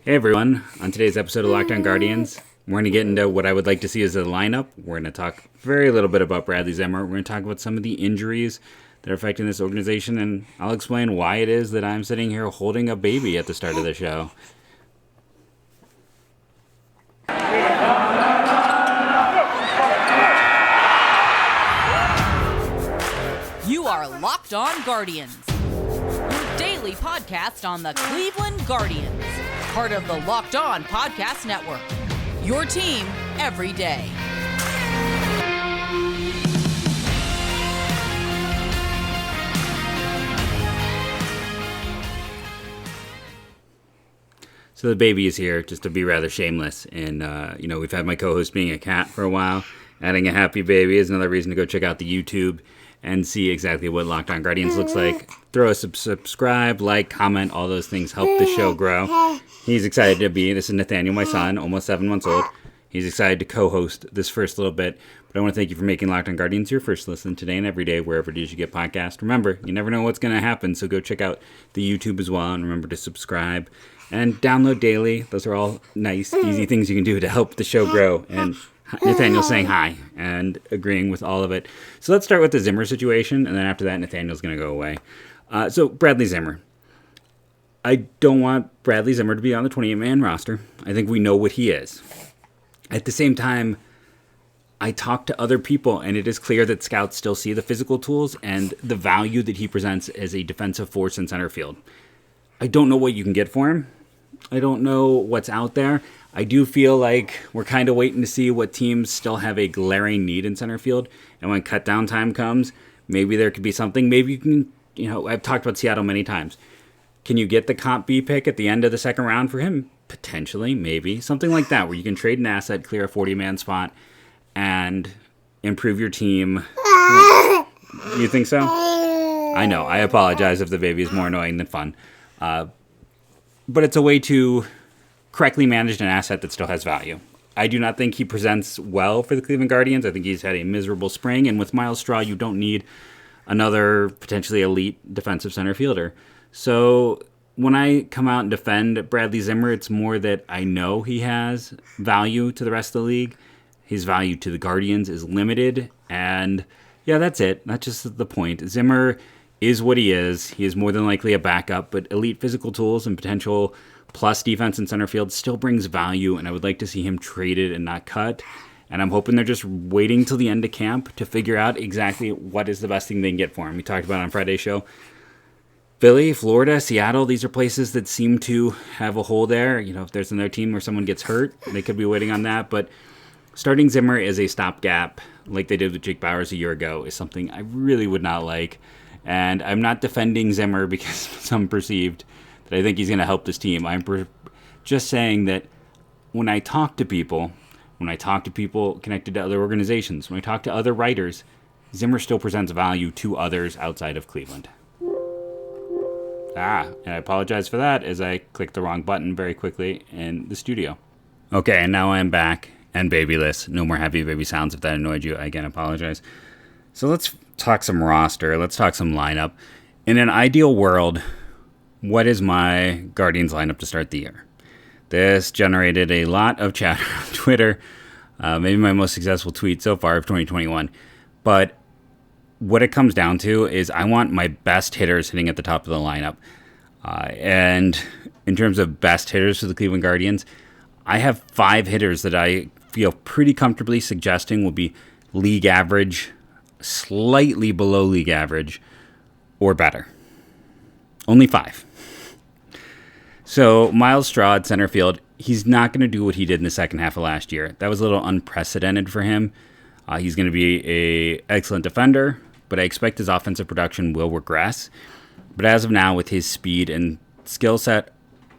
Hey everyone, on today's episode of Locked On Guardians, we're going to get into what I would like to see as a lineup. We're going to talk very little bit about Bradley Zimmer. We're going to talk about some of the injuries that are affecting this organization, and I'll explain why it is that I'm sitting here holding a baby at the start of the show. You are Locked On Guardians, your daily podcast on the Cleveland Guardians, part of the Locked On Podcast Network, your team every day. So the baby is here, just to be rather shameless, and we've had my co-host being a cat for a while. Adding a happy baby is another reason to go check out the YouTube and see exactly what Locked On Guardians looks like. Throw a subscribe, like, comment, all those things help the show grow. He's excited to be, this is Nathaniel, my son, almost 7 months old. He's excited to co-host this first little bit. But I want to thank you for making Locked On Guardians your first listen today and every day, wherever it is you get podcasts. Remember, you never know what's going to happen, so go check out the YouTube as well, and remember to subscribe and download daily. Those are all nice, easy things you can do to help the show grow. And Nathaniel's saying hi and agreeing with all of it. So let's start with the Zimmer situation, and then after that, Nathaniel's going to go away. So Bradley Zimmer. I don't want Bradley Zimmer to be on the 28-man roster. I think we know what he is. At the same time, I talk to other people, and it is clear that scouts still see the physical tools and the value that he presents as a defensive force in center field. I don't know what you can get for him. I don't know what's out there. I do feel like we're kind of waiting to see what teams still have a glaring need in center field. And when cut down time comes, maybe there could be something. Maybe you can, I've talked about Seattle many times. Can you get the comp B pick at the end of the second round for him? Potentially, maybe. Something like that, where you can trade an asset, clear a 40-man spot, and improve your team. You think so? I know. I apologize if the baby is more annoying than fun. But it's a way to correctly manage an asset that still has value. I do not think he presents well for the Cleveland Guardians. I think he's had a miserable spring, and with Myles Straw, you don't need another potentially elite defensive center fielder. So when I come out and defend Bradley Zimmer, it's more that I know he has value to the rest of the league. His value to the Guardians is limited, and yeah, that's it. That's just the point. Zimmer is what he is. He is more than likely a backup, but elite physical tools and potential plus defense in center field still brings value, and I would like to see him traded and not cut. And I'm hoping they're just waiting till the end of camp to figure out exactly what is the best thing they can get for him. We talked about it on Friday's show. Philly, Florida, Seattle, these are places that seem to have a hole there. If there's another team where someone gets hurt, they could be waiting on that. But starting Zimmer as a stopgap, like they did with Jake Bauers a year ago, is something I really would not like. And I'm not defending Zimmer because some perceived that I think he's going to help this team. I'm just saying that when I talk to people connected to other organizations, when I talk to other writers, Zimmer still presents value to others outside of Cleveland. And I apologize for that as I clicked the wrong button very quickly in the studio. Okay, and now I'm back and babyless. No more happy baby sounds. If that annoyed you, I again apologize. So let's talk some roster. Let's talk some lineup. In an ideal world, what is my Guardians lineup to start the year? This generated a lot of chatter on Twitter. Maybe my most successful tweet so far of 2021. But what it comes down to is I want my best hitters hitting at the top of the lineup. And in terms of best hitters for the Cleveland Guardians, I have 5 hitters that I feel pretty comfortably suggesting will be league average, slightly below league average, or better. Only 5. So Myles Straw at center field, he's not going to do what he did in the second half of last year. That was a little unprecedented for him. He's going to be an excellent defender, but I expect his offensive production will regress. But as of now, with his speed and skill set,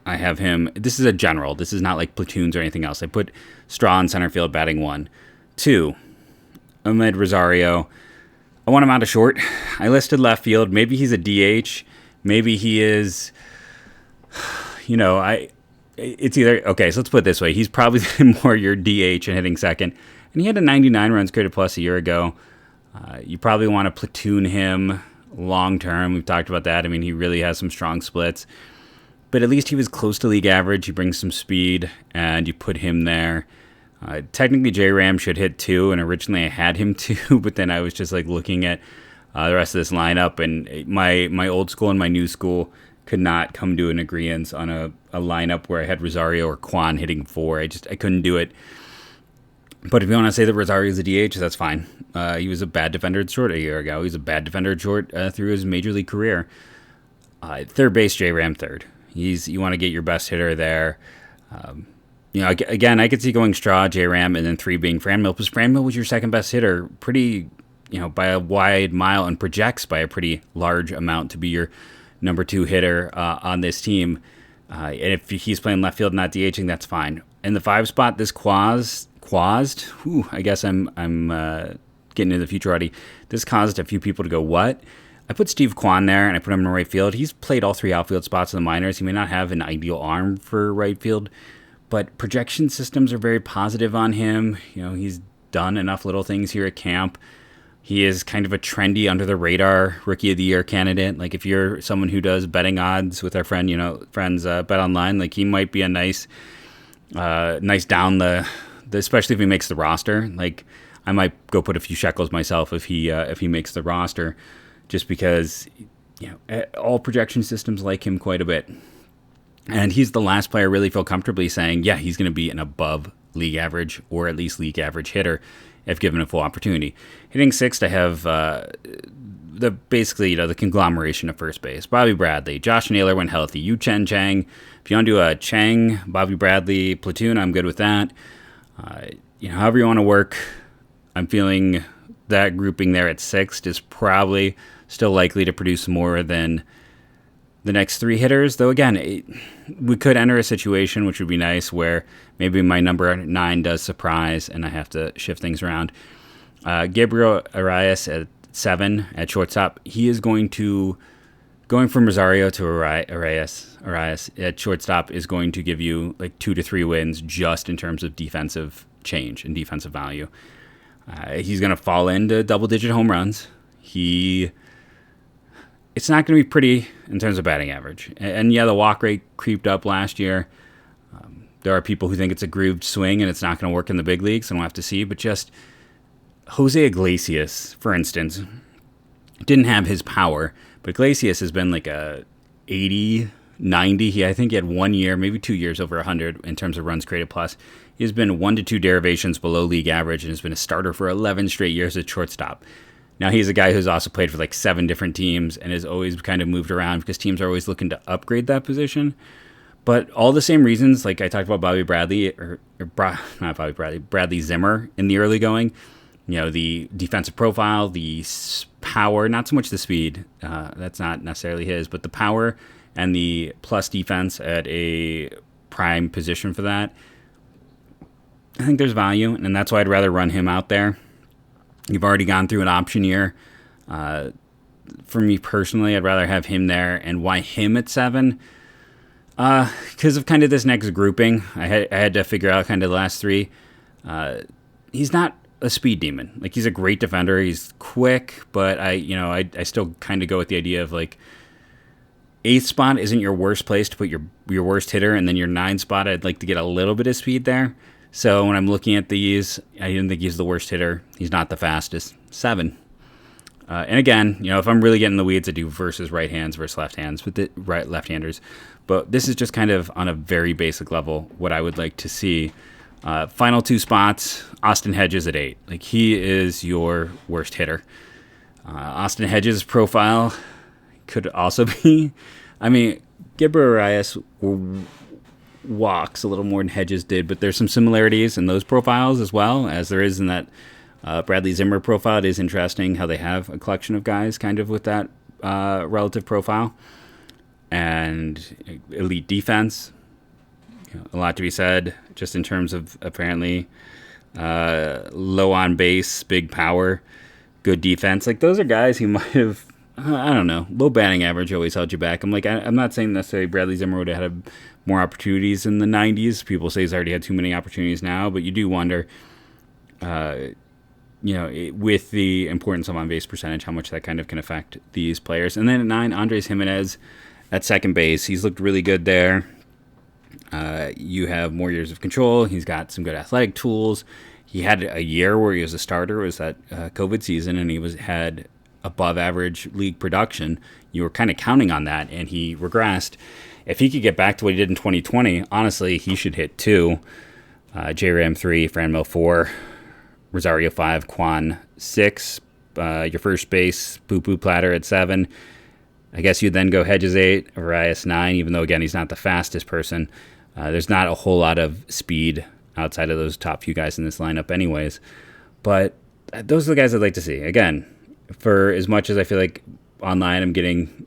I have him. This is a general. This is not like platoons or anything else. I put Straw in center field batting 1. 2, Ahmed Rosario. I want him out of short. I listed left field. Maybe he's a DH. Maybe he is, it's either, okay, so let's put it this way. He's probably more your DH and hitting second. And he had a 99 runs created plus a year ago. You probably want to platoon him long term. We've talked about that. I mean, he really has some strong splits. but at least he was close to league average. He brings some speed, and you put him there. Technically, J-Ram should hit 2, and originally I had him 2, but then I was just like looking at the rest of this lineup, and my old school and my new school could not come to an agreement on a lineup where I had Rosario or Kwan hitting 4. I couldn't do it. But if you want to say that Rosario's a DH, that's fine. He was a bad defender at short a year ago. He was a bad defender at short through his major league career. Third base, J-Ram third. You want to get your best hitter there. Again, I could see going Straw, J-Ram, and then 3 being Franmil, because Franmil was your second best hitter pretty, by a wide mile, and projects by a pretty large amount to be your number 2 hitter on this team. And if he's playing left field and not DHing, that's fine. In the 5 spot, this Quazed. I guess I'm getting into the future already. This caused a few people to go, what? I put Steve Kwan there, and I put him in right field. He's played all 3 outfield spots in the minors. He may not have an ideal arm for right field, but projection systems are very positive on him. He's done enough little things here at camp. He is kind of a trendy, under-the-radar Rookie of the Year candidate. Like, if you're someone who does betting odds with our friends Bet Online, like, he might be a nice down the especially if he makes the roster. Like, I might go put a few shekels myself if he makes the roster, just because all projection systems like him quite a bit. And he's the last player I really feel comfortably saying, yeah, he's going to be an above league average or at least league average hitter if given a full opportunity. Hitting 6th, I have the conglomeration of first base. Bobby Bradley, Josh Naylor when healthy, Yu Chen Chang. If you want to do a Chang, Bobby Bradley platoon, I'm good with that. However you want to work, I'm feeling that grouping there at 6th is probably still likely to produce more than the next 3 hitters. Though again, we could enter a situation, which would be nice, where maybe my number 9 does surprise and I have to shift things around. Gabriel Arias at 7 at shortstop. He is going from Rosario to Arias at shortstop is going to give you like 2 to 3 wins just in terms of defensive change and defensive value. He's going to fall into double-digit home runs. It's not going to be pretty in terms of batting average. And yeah, the walk rate creeped up last year. There are people who think it's a grooved swing and it's not going to work in the big leagues, and we'll have to see. But just Jose Iglesias, for instance, didn't have his power, but Iglesias has been like a 80, 90. I think he had 1 year, maybe 2 years over 100 in terms of runs created plus. He's been 1 to 2 derivations below league average and has been a starter for 11 straight years at shortstop. Now, he's a guy who's also played for like 7 different teams and has always kind of moved around because teams are always looking to upgrade that position. But all the same reasons, like I talked about Bradley Zimmer in the early going, the defensive profile, the power, not so much the speed, that's not necessarily his, but the power and the plus defense at a prime position for that. I think there's value, and that's why I'd rather run him out there. You've already gone through an option year. For me personally, I'd rather have him there. And why him at 7? Because of kind of this next grouping. I had to figure out kind of the last 3. He's not a speed demon. Like, he's a great defender. He's quick, but I still kind of go with the idea of like 8th spot isn't your worst place to put your worst hitter, and then your 9th spot, I'd like to get a little bit of speed there. So when I'm looking at these, I didn't think he's the worst hitter. He's not the fastest. 7. And again, if I'm really getting the weeds, I do versus right hands versus left hands with the left-handers. But this is just kind of on a very basic level what I would like to see. Final 2 spots, Austin Hedges at 8. Like, he is your worst hitter. Austin Hedges' profile could also be, Gabriel Arias walks a little more than Hedges did, but there's some similarities in those profiles as well as there is in that Bradley Zimmer profile. It is interesting how they have a collection of guys kind of with that relative profile. And elite defense, a lot to be said just in terms of apparently low on base, big power, good defense. Like, those are guys who might have, I don't know, low batting average always held you back. I'm not saying necessarily Bradley Zimmer would have had more opportunities in the 90s. People say he's already had too many opportunities now, but you do wonder, with the importance of on-base percentage, how much that kind of can affect these players. And then at 9, Andres Jimenez. at second base. He's looked really good there. You have more years of control. He's got some good athletic tools. He had a year where he was a starter. It was that COVID season, and he had above average league production. You were kind of counting on that, and he regressed. If he could get back to what he did in 2020, honestly, he should hit 2. J-Ram 3, Franmil 4, Rosario 5, Kwan 6. Your first base, Poo-Poo Platter at 7. I guess you'd then go Hedges 8, Arias 9, even though, again, he's not the fastest person. There's not a whole lot of speed outside of those top few guys in this lineup anyways. But those are the guys I'd like to see. Again, for as much as I feel like online I'm getting,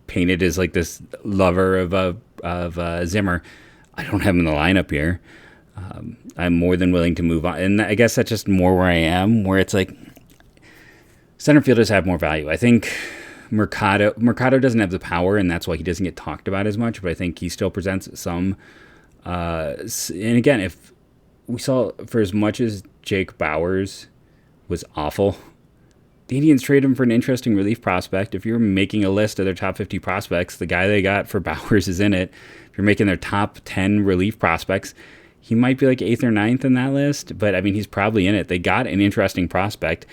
painted as like this lover of Zimmer, I don't have him in the lineup here. I'm more than willing to move on. And I guess that's just more where I am, where it's like center fielders have more value. I think Mercado doesn't have the power, and that's why he doesn't get talked about as much, but I think he still presents some. And again, if we saw, for as much as Jake Bauers was awful, the Indians traded him for an interesting relief prospect. If you're making a list of their top 50 prospects, the guy they got for Bauers is in it. If you're making their top 10 relief prospects, he might be like 8th or 9th in that list, but I mean, he's probably in it. They got an interesting prospect,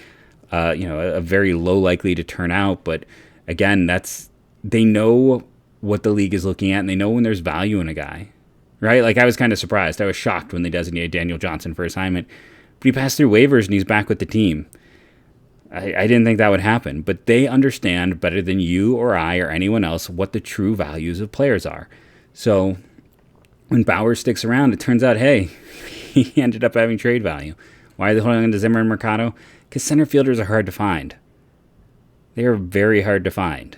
a very low likely to turn out, but again, they know what the league is looking at, and they know when there's value in a guy, right? Like, I was kind of surprised. I was shocked when they designated Daniel Johnson for assignment, but he passed through waivers and he's back with the team. I didn't think that would happen, but they understand better than you or I or anyone else what the true values of players are. So when Bauer sticks around, it turns out, hey, he ended up having trade value. Why are they holding on to Zimmer and Mercado? Because center fielders are hard to find. They are very hard to find,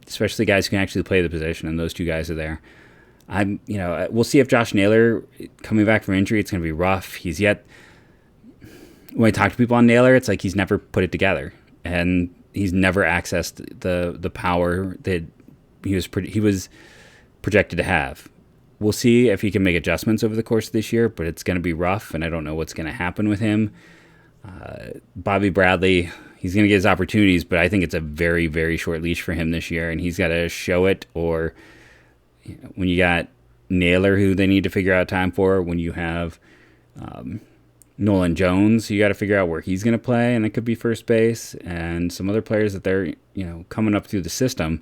especially guys who can actually play the position, and those two guys are there. We'll see if Josh Naylor, coming back from injury, it's going to be rough. When I talk to people on Naylor, it's like he's never put it together, and he's never accessed the power that he was projected to have. We'll see if he can make adjustments over the course of this year, but it's going to be rough, and I don't know what's going to happen with him. Bobby Bradley, he's going to get his opportunities, but I think it's a very, very short leash for him this year, and he's got to show it. Or when you got Naylor, who they need to figure out time for, when you have Nolan Jones, you got to figure out where he's going to play, and it could be first base, and some other players that they're coming up through the system.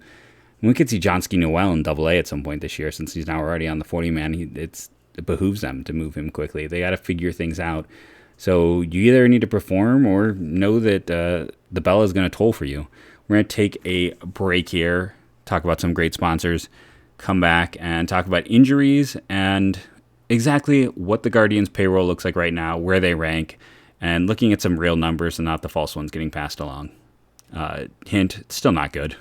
We could see Johnsky Noel in Double A at some point this year, since he's now already on the 40-man. It behooves them to move him quickly. They got to figure things out. So you either need to perform or know that the bell is going to toll for you. We're going to take a break here, talk about some great sponsors, come back and talk about injuries and exactly what the Guardians' payroll looks like right now, where they rank, and looking at some real numbers and not the false ones getting passed along. Hint, it's still not good.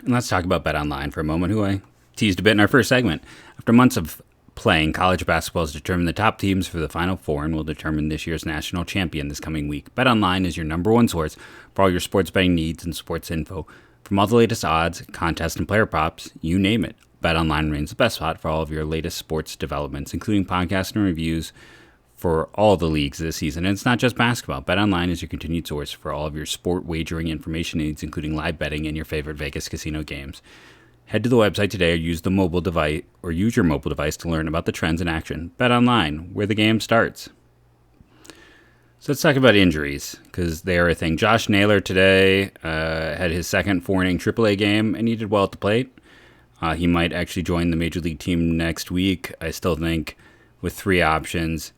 And let's talk about BetOnline for a moment, who I teased a bit in our first segment. After months of playing, college basketball has determined the top teams for the Final Four and will determine this year's national champion this coming week. BetOnline is your number one source for all your sports betting needs and sports info. From all the latest odds, contests, and player props, you name it, BetOnline remains the best spot for all of your latest sports developments, including podcasts and reviews for all the leagues this season. And it's not just basketball. BetOnline is your continued source for all of your sport wagering information needs, including live betting and your favorite Vegas casino games. Head to the website today or use your mobile device to learn about the trends in action. BetOnline, where the game starts. So let's talk about injuries, because they are a thing. Josh Naylor today had his second 4-inning AAA game, and he did well at the plate. He might actually join the Major League team next week. I still think with 3 options,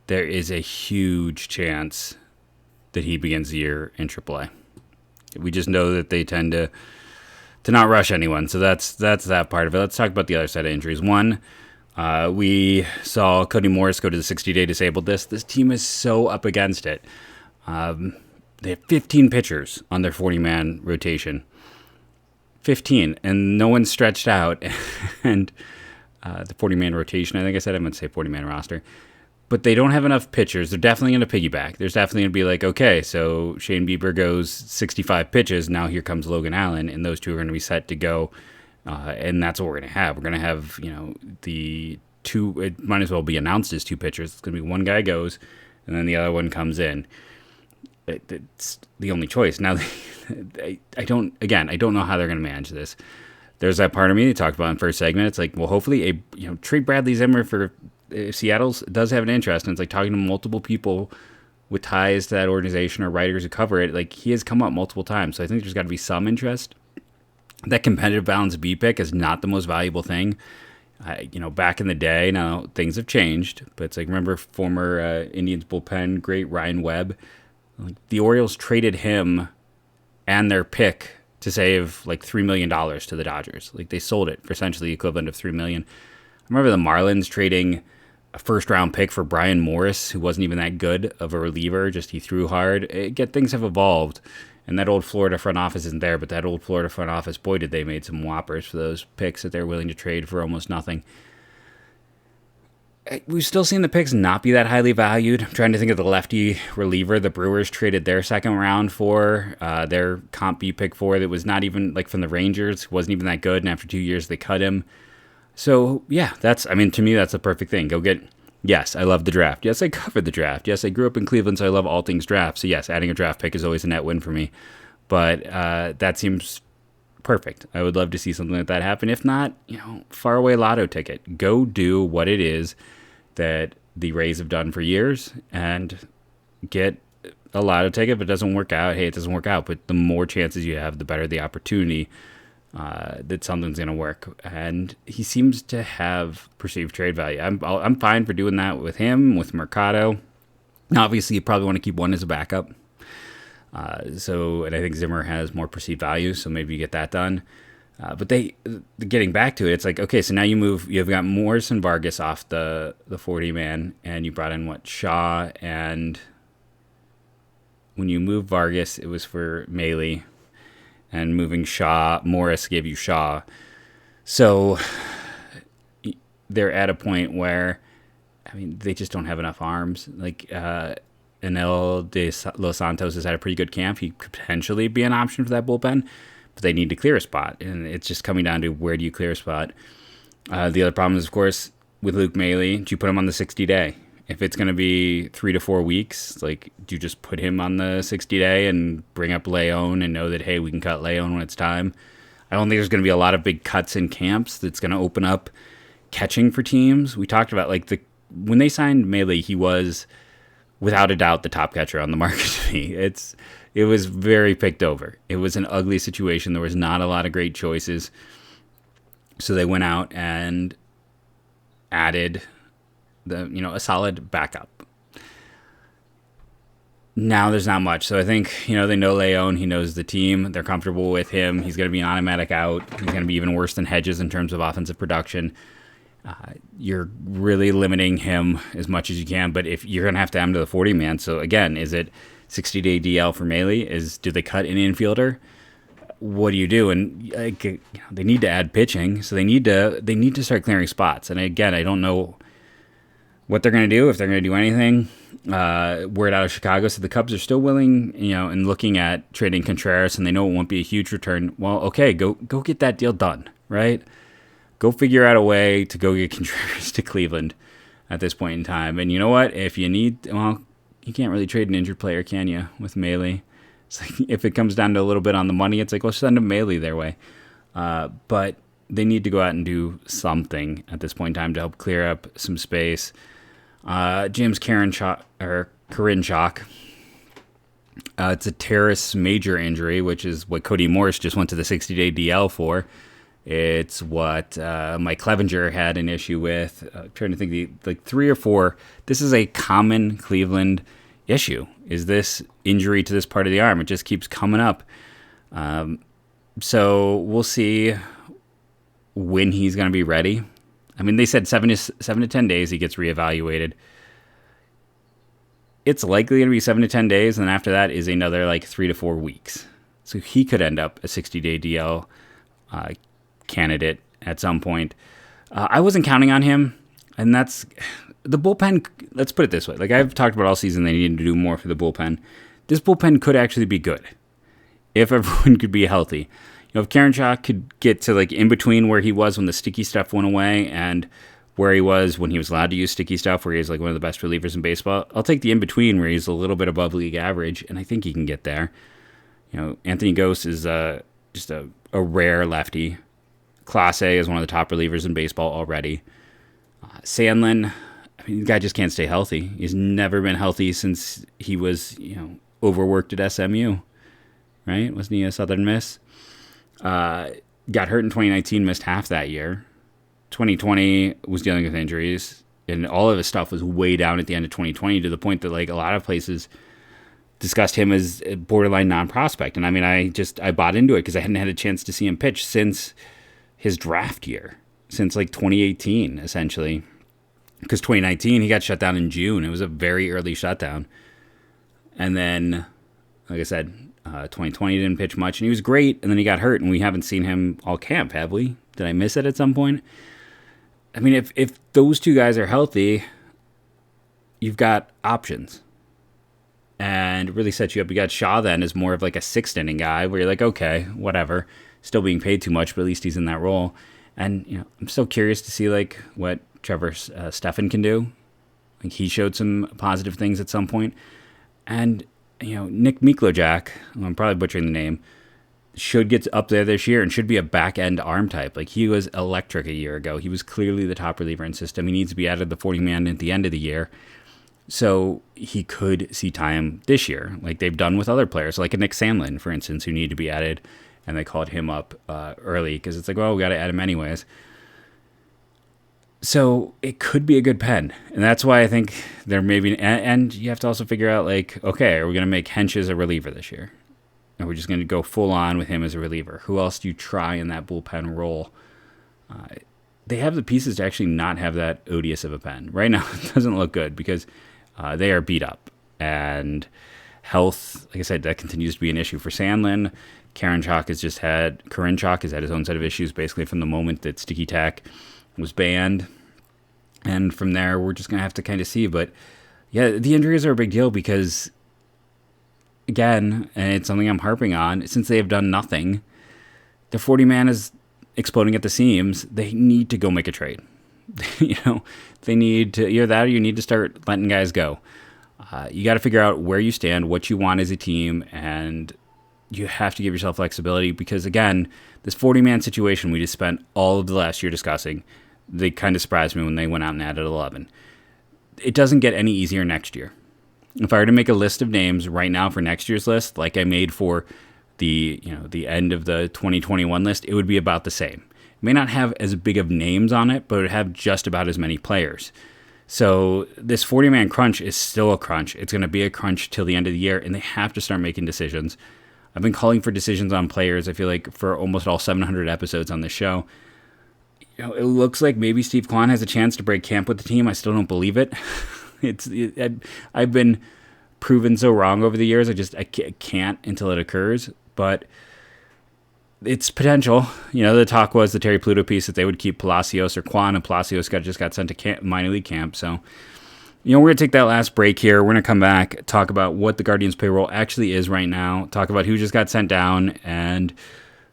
there is a huge chance that he begins the year in AAA. We just know that they tend to not rush anyone, so that's that part of it. Let's talk about the other side of injuries. One, we saw Cody Morris go to the 60-day disabled list. This team is so up against it. They have 15 pitchers on their 40-man rotation. 15, and no one's stretched out. And the 40-man rotation, I think I said, I meant to say 40-man roster. But they don't have enough pitchers. They're definitely going to piggyback. There's definitely going to be like, okay, so Shane Bieber goes 65 pitches. Now here comes Logan Allen, and those two are going to be set to go. And that's what we're going to have. We're going to have, the two, it might as well be announced as 2 pitchers. It's going to be one guy goes, and then the other one comes in. it's the only choice. Now, I don't know how they're going to manage this. There's that part of me they talked about in the first segment. It's like, well, hopefully trade Bradley Zimmer for Seattle does have an interest. And it's like talking to multiple people with ties to that organization or writers who cover it. Like, he has come up multiple times. So I think there's got to be some interest. That competitive balance B pick is not the most valuable thing. Back in the day, now things have changed, but it's like, remember former Indians bullpen great Ryan Webb? Like, the Orioles traded him and their pick to save like $3 million to the Dodgers. Like, they sold it for essentially the equivalent of $3 million. I remember the Marlins trading a first-round pick for Brian Morris, who wasn't even that good of a reliever, just he threw hard. Things have evolved, and that old Florida front office isn't there, but that old Florida front office, boy, did they made some whoppers for those picks that they're willing to trade for almost nothing. We've still seen the picks not be that highly valued. I'm trying to think of the lefty reliever the Brewers traded their second round for, their comp B pick for, that was not even like from the Rangers, wasn't even that good, and after 2 years they cut him. So yeah, to me that's the perfect thing. Yes, I love the draft. Yes, I covered the draft. Yes, I grew up in Cleveland, so I love all things draft. So yes, adding a draft pick is always a net win for me. But that seems perfect. I would love to see something like that happen. If not, faraway lotto ticket. Go do what it is that the Rays have done for years and get a lotto ticket. If it doesn't work out, hey, it doesn't work out. But the more chances you have, the better the opportunity that something's going to work. And he seems to have perceived trade value. I'm fine for doing that with him, with Mercado. Obviously, you probably want to keep one as a backup. And I think Zimmer has more perceived value, so maybe you get that done. But getting back to it, it's like, okay, so now you've got Morris and Vargas off the 40-man, and you brought in Shaw, and when you moved Vargas, it was for Maile, and moving Morris gave you Shaw. So they're at a point where, they just don't have enough arms. Like, Anel de Los Santos has had a pretty good camp. He could potentially be an option for that bullpen, but they need to clear a spot, and it's just coming down to where do you clear a spot. The other problem is, of course, with Luke Maile, do you put him on the 60-day? If it's going to be 3 to 4 weeks, like, do you just put him on the 60-day and bring up Leon and know that, hey, we can cut Leon when it's time? I don't think there's going to be a lot of big cuts in camps that's going to open up catching for teams. We talked about, when they signed Maile, he was, without a doubt, the top catcher on the market to me. It was very picked over. It was an ugly situation. There was not a lot of great choices. So they went out and added a solid backup. Now there's not much. So I think, they know Leon. He knows the team. They're comfortable with him. He's going to be an automatic out. He's going to be even worse than Hedges in terms of offensive production. You're really limiting him as much as you can, but if you're going to have to add him to the 40-man, so again, is it 60-day DL for Maile? Do they cut an infielder? What do you do? And they need to add pitching, so they need to start clearing spots. And again, I don't know what they're going to do, if they're going to do anything. Word out of Chicago, so the Cubs are still willing, and looking at trading Contreras, and they know it won't be a huge return. Well, okay, go get that deal done, right? Go figure out a way to go get Contreras to Cleveland at this point in time. And you know what? If you need, you can't really trade an injured player, can you, with Maile? It's like, if it comes down to a little bit on the money, it's like, well, send them Maile their way. But they need to go out and do something at this point in time to help clear up some space. James Karinchak, it's a Teres Major injury, which is what Cody Morris just went to the 60-day DL for. It's what Mike Clevenger had an issue with. I'm trying to think, 3 or 4. This is a common Cleveland issue, is this injury to this part of the arm. It just keeps coming up. So we'll see when he's going to be ready. They said 7 to 10 days he gets reevaluated. It's likely going to be 7 to 10 days, and then after that is another 3 to 4 weeks. So he could end up a 60-day DL candidate at some point. I wasn't counting on him, and that's the bullpen. Let's put it this way. I've talked about all season, they needed to do more for the bullpen. This bullpen could actually be good if everyone could be healthy. If Karinchak could get to in between where he was when the sticky stuff went away and where he was when he was allowed to use sticky stuff, where he's like one of the best relievers in baseball. I'll take the in-between where he's a little bit above league average, and I think he can get there. Anthony Gose is just a rare lefty. Class A is one of the top relievers in baseball already. Sandlin, the guy just can't stay healthy. He's never been healthy since he was, overworked at SMU, right? Wasn't he a Southern Miss? Got hurt in 2019, missed half that year. 2020 was dealing with injuries, and all of his stuff was way down at the end of 2020 to the point that like a lot of places discussed him as a borderline non-prospect. And I mean, I bought into it because I hadn't had a chance to see him pitch since his draft year, since like 2018, essentially. Because 2019, he got shut down in June. It was a very early shutdown. And then, like I said, 2020 didn't pitch much, and he was great, and then he got hurt, and we haven't seen him all camp, have we? Did I miss it at some point? I mean, if those two guys are healthy, you've got options. And it really sets you up. You got Shaw then as more of like a sixth inning guy where you're like, okay, whatever. Still being paid too much, but at least he's in that role. And, I'm so curious to see like what Trevor Stephan can do. Like he showed some positive things at some point. And, Nick Miklojak, I'm probably butchering the name, should get up there this year and should be a back-end arm type. Like, he was electric a year ago. He was clearly the top reliever in system. He needs to be added to the 40-man at the end of the year. So he could see time this year, like they've done with other players, like a Nick Sandlin, for instance, who need to be added, and they called him up early because it's like, well, we got to add him anyways. So it could be a good pen, and that's why I think there may be, and you have to also figure out, like, okay, are we going to make Hedges a reliever this year? Or are we just going to go full on with him as a reliever? Who else do you try in that bullpen role? They have the pieces to actually not have that odious of a pen. Right now, it doesn't look good because they are beat up. And health, like I said, that continues to be an issue for Sandlin. Karinchak has had his own set of issues basically from the moment that Sticky Tack was banned. And from there, we're just going to have to kind of see. But yeah, the injuries are a big deal because, again, and it's something I'm harping on, since they have done nothing, the 40-man is exploding at the seams. They need to go make a trade. They need to, either that or you need to start letting guys go. You got to figure out where you stand, what you want as a team, and you have to give yourself flexibility because, again, this 40-man situation we just spent all of the last year discussing, they kind of surprised me when they went out and added 11. It doesn't get any easier next year. If I were to make a list of names right now for next year's list, like I made for the end of the 2021 list, it would be about the same. It may not have as big of names on it, but it would have just about as many players. So this 40-man crunch is still a crunch. It's going to be a crunch till the end of the year, and they have to start making decisions. I've been calling for decisions on players, I feel like, for almost all 700 episodes on this show. It looks like maybe Steve Kwan has a chance to break camp with the team. I still don't believe it. I've been proven so wrong over the years. I can't until it occurs. But it's potential. The talk was the Terry Pluto piece that they would keep Palacios or Kwan, and Palacios just got sent to minor league camp. So, we're going to take that last break here. We're going to come back, talk about what the Guardians payroll actually is right now, talk about who just got sent down, and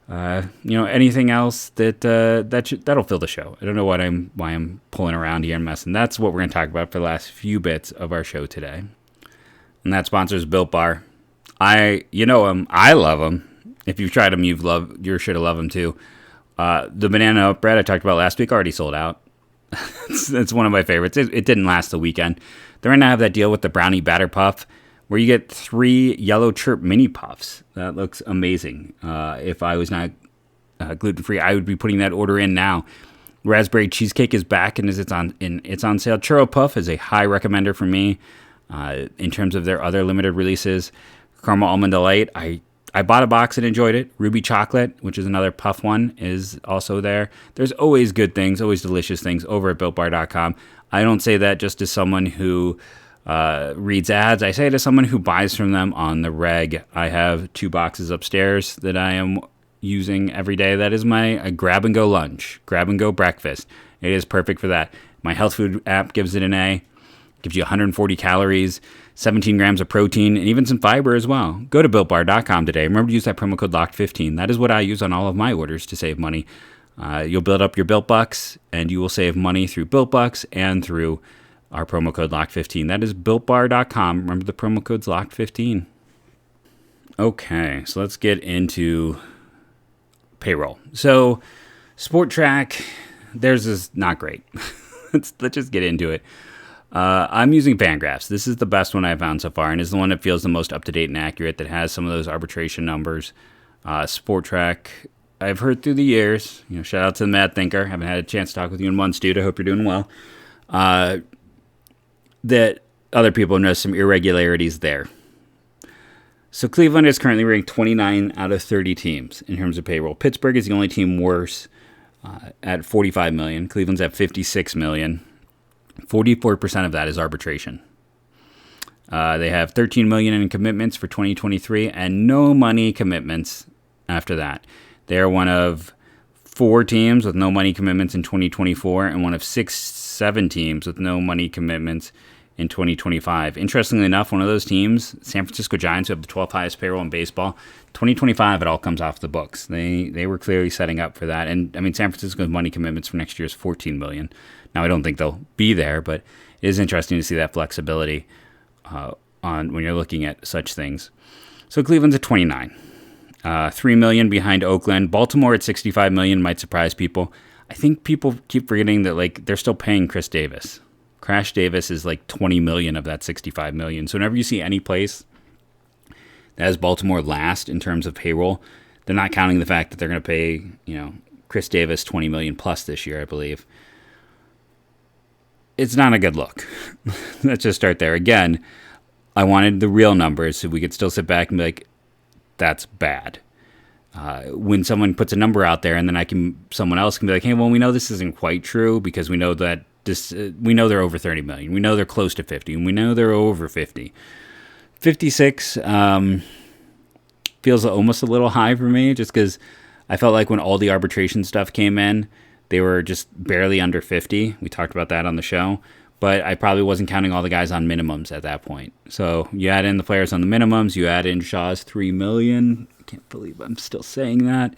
anything else that'll fill the show. I don't know why I'm pulling around here and messing. That's what we're going to talk about for the last few bits of our show today. And that sponsor is Built Bar. I love them. If you've tried them, you're sure to love them too. The banana bread I talked about last week already sold out. It's one of my favorites. It didn't last the weekend. They're going to have that deal with the brownie batter puff where you get 3 yellow chirp mini puffs. That looks amazing. If I was not gluten-free, I would be putting that order in now. Raspberry cheesecake is back and it's on sale. Churro Puff is a high recommender for me in terms of their other limited releases. Caramel Almond Delight, I bought a box and enjoyed it. Ruby Chocolate, which is another puff one, is also there. There's always good things, always delicious things over at BuiltBar.com. I don't say that just as someone who reads ads. I say it as someone who buys from them on the reg. I have 2 boxes upstairs that I am using every day. That is my grab-and-go lunch, grab-and-go breakfast. It is perfect for that. My health food app gives it an A. Gives you 140 calories, 17 grams of protein, and even some fiber as well. Go to BuiltBar.com today. Remember to use that promo code LOCKED15. That is what I use on all of my orders to save money. You'll build up your Built Bucks, and you will save money through Built Bucks and through our promo code LOCKED15. That is BuiltBar.com. Remember, the promo code's LOCKED15. Okay, so let's get into Payroll. So, Sport Track, theirs is not great. let's just get into it. I'm using Fangraphs. This is the best one I've found so far, and is the one that feels the most up-to-date and accurate, that has some of those arbitration numbers. Sport Track, I've heard through the years, shout out to the Mad Thinker. Haven't had a chance to talk with you in months, dude. I hope you're doing well. That other people notice some irregularities there. So Cleveland is currently ranked 29 out of 30 teams in terms of payroll. Pittsburgh is the only team worse at 45 million. Cleveland's at 56 million. 44% of that is arbitration. They have 13 million in commitments for 2023 and no money commitments after that. They are one of 4 teams with no money commitments in 2024 and one of 7 teams with no money commitments in 2025. Interestingly enough, one of those teams, San Francisco Giants, who have the 12th highest payroll in baseball, 2025 it all comes off the books. They were clearly setting up for that. And I mean, San Francisco's money commitments for next year is 14 million. Now, I don't think they'll be there, but it is interesting to see that flexibility on when you're looking at such things. So Cleveland's at 29. 3 million behind Oakland. Baltimore at 65 million might surprise people. I think people keep forgetting that they're still paying Chris Davis. Crash Davis is 20 million of that 65 million. So whenever you see any place that has Baltimore last in terms of payroll, they're not counting the fact that they're going to pay, Chris Davis 20 million plus this year, I believe. It's not a good look. Let's just start there. Again, I wanted the real numbers so we could still sit back and be like, that's bad. When someone puts a number out there and then someone else can be like, hey, well, we know this isn't quite true because we know that we know they're over 30 million. We know they're close to 50, and we know they're over 50. 56 feels almost a little high for me, just because I felt like when all the arbitration stuff came in, they were just barely under 50. We talked about that on the show, but I probably wasn't counting all the guys on minimums at that point. So you add in the players on the minimums, you add in Shaw's 3 million. I can't believe I'm still saying that,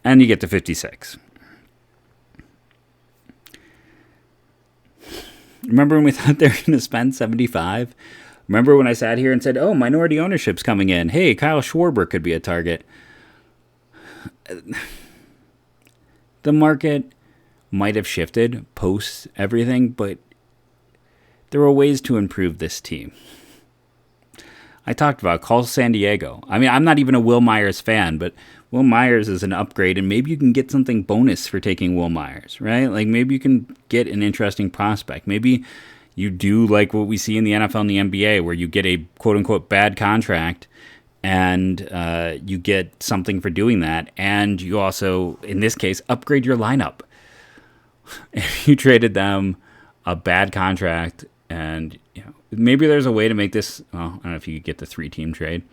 and you get to 56. Remember when we thought they were going to spend 75? Remember when I sat here and said, oh, minority ownership's coming in. Hey, Kyle Schwarber could be a target. The market might have shifted post everything, but there were ways to improve this team. I talked about call San Diego. I mean, I'm not even a Will Myers fan, but Will Myers is an upgrade, and maybe you can get something bonus for taking Will Myers, right? Maybe you can get an interesting prospect. Maybe you do like what we see in the NFL and the NBA, where you get a quote-unquote bad contract, and you get something for doing that, and you also, in this case, upgrade your lineup. If you traded them a bad contract, and maybe there's a way to make this, well, I don't know if you could get the 3-team trade.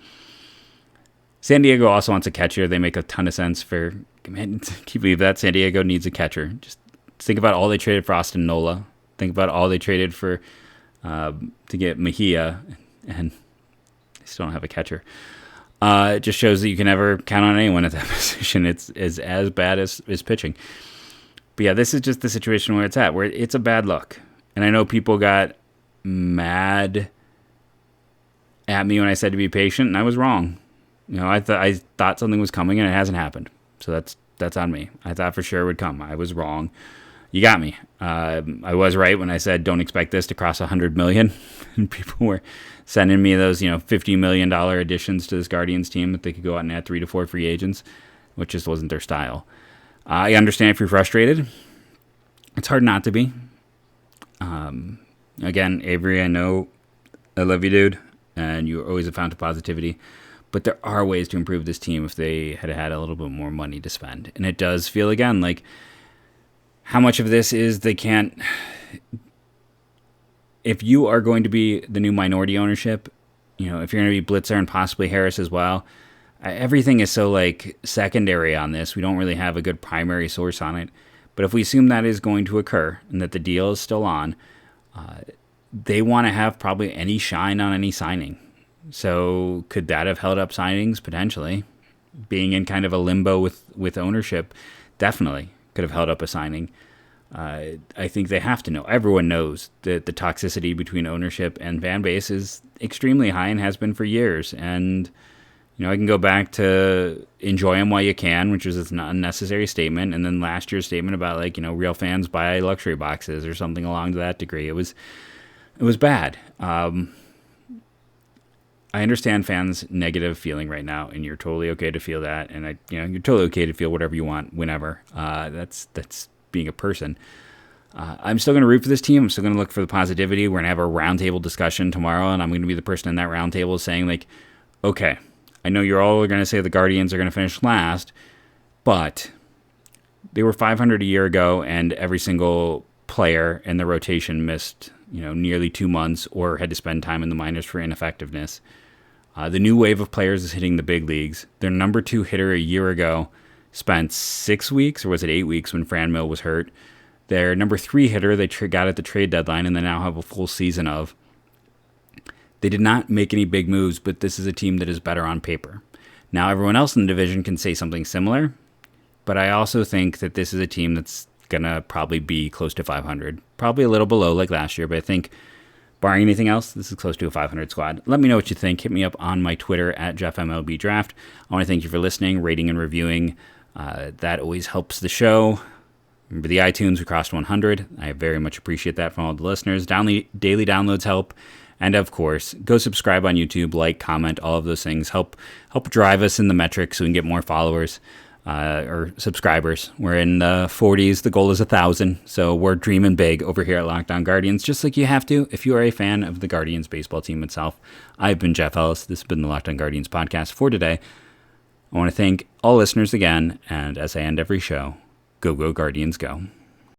San Diego also wants a catcher. They make a ton of sense for, man, can you believe that? San Diego needs a catcher. Just think about all they traded for Austin Nola. Think about all they traded for to get Mejia, and they still don't have a catcher. It just shows that you can never count on anyone at that position. It's as bad as pitching. But yeah, this is just the situation where it's at, where it's a bad look. And I know people got mad at me when I said to be patient, and I was wrong. I thought something was coming, and it hasn't happened. So that's on me. I thought for sure it would come. I was wrong. You got me. I was right when I said don't expect this to cross 100 million. And people were sending me those $50 million additions to this Guardians team that they could go out and add 3 to 4 free agents, which just wasn't their style. I understand if you're frustrated. It's hard not to be. Again, Avery, I know I love you, dude, and you're always a fount of positivity. But there are ways to improve this team if they had had a little bit more money to spend. And it does feel, again, like how much of this is they can't... If you are going to be the new minority ownership, if you're going to be Blitzer and possibly Harris as well, everything is so, secondary on this. We don't really have a good primary source on it. But if we assume that is going to occur and that the deal is still on, they want to have probably any shine on any signing. So could that have held up signings? Potentially. Being in kind of a limbo with ownership, definitely. could have held up a signing. I think they have to know. Everyone knows that the toxicity between ownership and fan base is extremely high and has been for years. And, I can go back to enjoy them while you can, which is an unnecessary statement. And then last year's statement about real fans buy luxury boxes or something along to that degree. It was bad. I understand fans' negative feeling right now, and you're totally okay to feel that. And you're totally okay to feel whatever you want, whenever. That's being a person. I'm still going to root for this team. I'm still going to look for the positivity. We're going to have a roundtable discussion tomorrow, and I'm going to be the person in that roundtable saying, okay, I know you're all going to say the Guardians are going to finish last, but they were 500 a year ago, and every single player in the rotation missed, nearly 2 months or had to spend time in the minors for ineffectiveness. The new wave of players is hitting the big leagues. Their number 2 hitter a year ago spent 6 weeks, or was it 8 weeks, when Franmil was hurt. Their number 3 hitter they got at the trade deadline, and they now have a full season of. They did not make any big moves, but this is a team that is better on paper. Now, everyone else in the division can say something similar, but I also think that this is a team that's going to probably be close to 500. Probably a little below like last year, but I think, barring anything else, this is close to a 500 squad. Let me know what you think. Hit me up on my Twitter at JeffMLBDraft. I want to thank you for listening, rating, and reviewing. That always helps the show. Remember the iTunes, we crossed 100. I very much appreciate that from all the listeners. Daily downloads help. And of course, go subscribe on YouTube, like, comment, all of those things. Help drive us in the metrics so we can get more followers or subscribers. We're in the 40s. The goal is 1,000. So we're dreaming big over here at Locked On Guardians, just like you have to if you are a fan of the Guardians baseball team itself. I've been Jeff Ellis. This has been the Locked On Guardians podcast for today. I want to thank all listeners again, and as I end every show, go Guardians go.